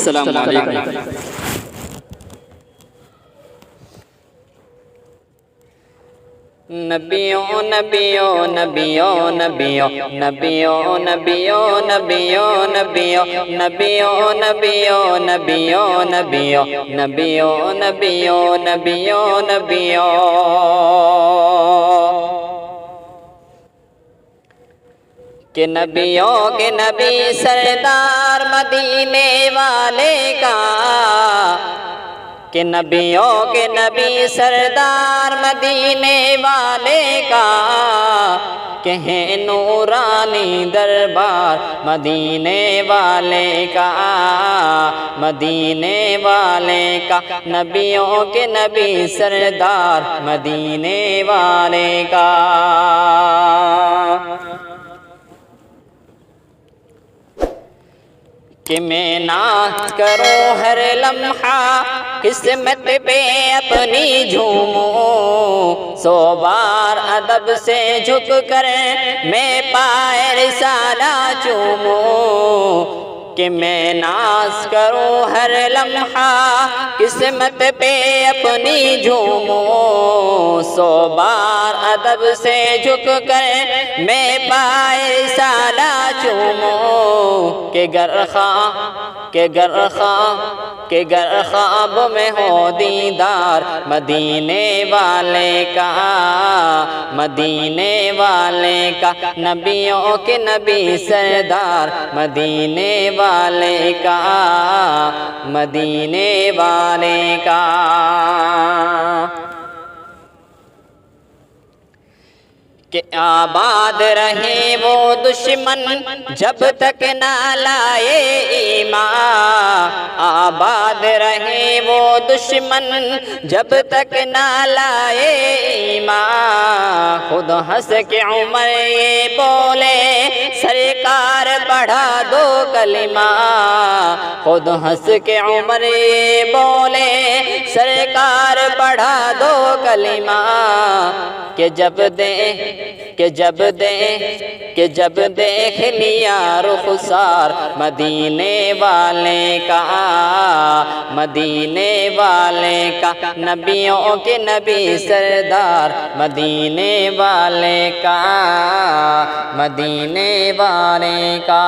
السلام علیکم۔ نبیوں نبیوں نبیوں نبیوں نبیوں نبیوں نبیوں نبیوں نبیوں نبیوں نبیوں نبیوں نبیوں نبیوں نبیوں نبیوں کہ نبیوں کے نبی سردار مدینے والے کا، کہ نبیوں کے نبی سردار مدینے والے کا، کہ ہے نورانی دربار مدینے والے کا، مدینے والے کا، نبیوں کے نبی سردار مدینے والے کا۔ کہ میں ناز کروں ہر لمحہ قسمت پہ اپنی جھوموں، سو بار ادب سے جھک کر میں پائے رسالہ چوموں۔ کہ میں ناز کروں ہر لمحہ قسمت پہ اپنی جھوموں، سو بار ادب سے جھک کر میں پائے رسالہ چوموں۔ کہ گر خواب میں ہو دیدار مدینے والے کا، مدینے والے کا، نبیوں کے نبی سردار مدینے والے کا، مدینے والے کا۔ کہ آباد رہے وہ دشمن جب تک نہ لائے ایمان، آباد رہے وہ دشمن جب تک نہ لائے ایمان۔ خود ہنس کے عمر یہ بولے سرکار بڑھا دو کلمہ، خود ہنس کے عمر یہ بولے سرکار بڑھا دو کلمہ۔ کہ جب دیکھ لیا رخسار مدینے والے کا، مدینے والے کا، نبیوں کے نبی سردار مدینے والے کا، مدینے والے کا۔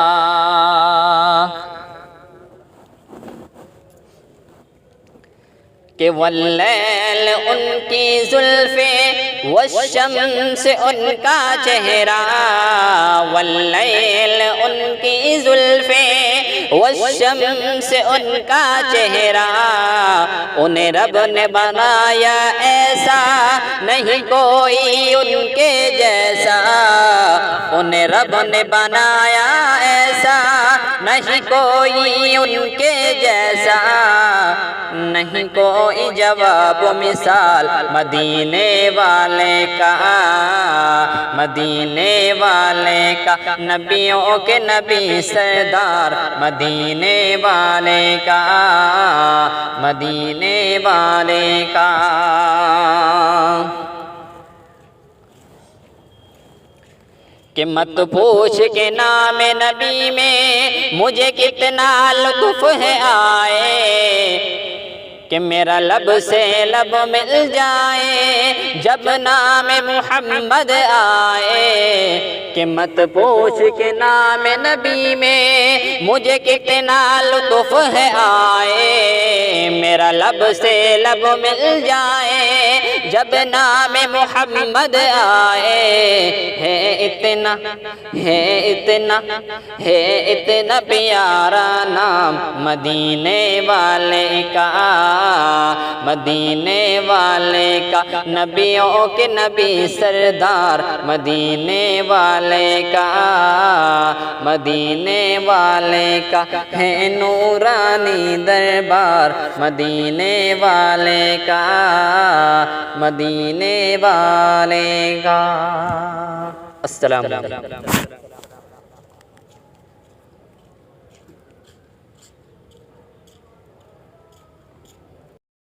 کہ واللیل ان کی زلفیں والشمس ان کا چہرہ، واللیل ان کی زلفیں والشمس ان کا چہرہ، انہیں رب نے بنایا ایسا نہیں کوئی ان کے جیسا، انہیں رب نے بنایا ایسا نہیں کوئی ان کے جیسا، نہیں کوئی جواب و مثال مدینے والے کا، مدینے والے کا، نبیوں کے نبی سردار مدینے والے کا، مدینے والے کا۔ کہ مت پوچھ کے نام نبی میں مجھے کتنا لطف ہے آئے، کہ میرا لب سے لب مل جائے جب نام محمد آئے۔ کہ مت پوچھ کے نام نبی میں مجھے کتنا لطف ہے آئے، میرا لب سے لب مل جائے جب نام محمد آئے۔ ہے اتنا پیارا نام مدینے والے کا، مدینے والے کا، نبیوں کے نبی سردار مدینے والے کا، مدینے والے کا، ہے نورانی دربار مدینے والے کا، مدینے والے کا۔ السلام علیکم۔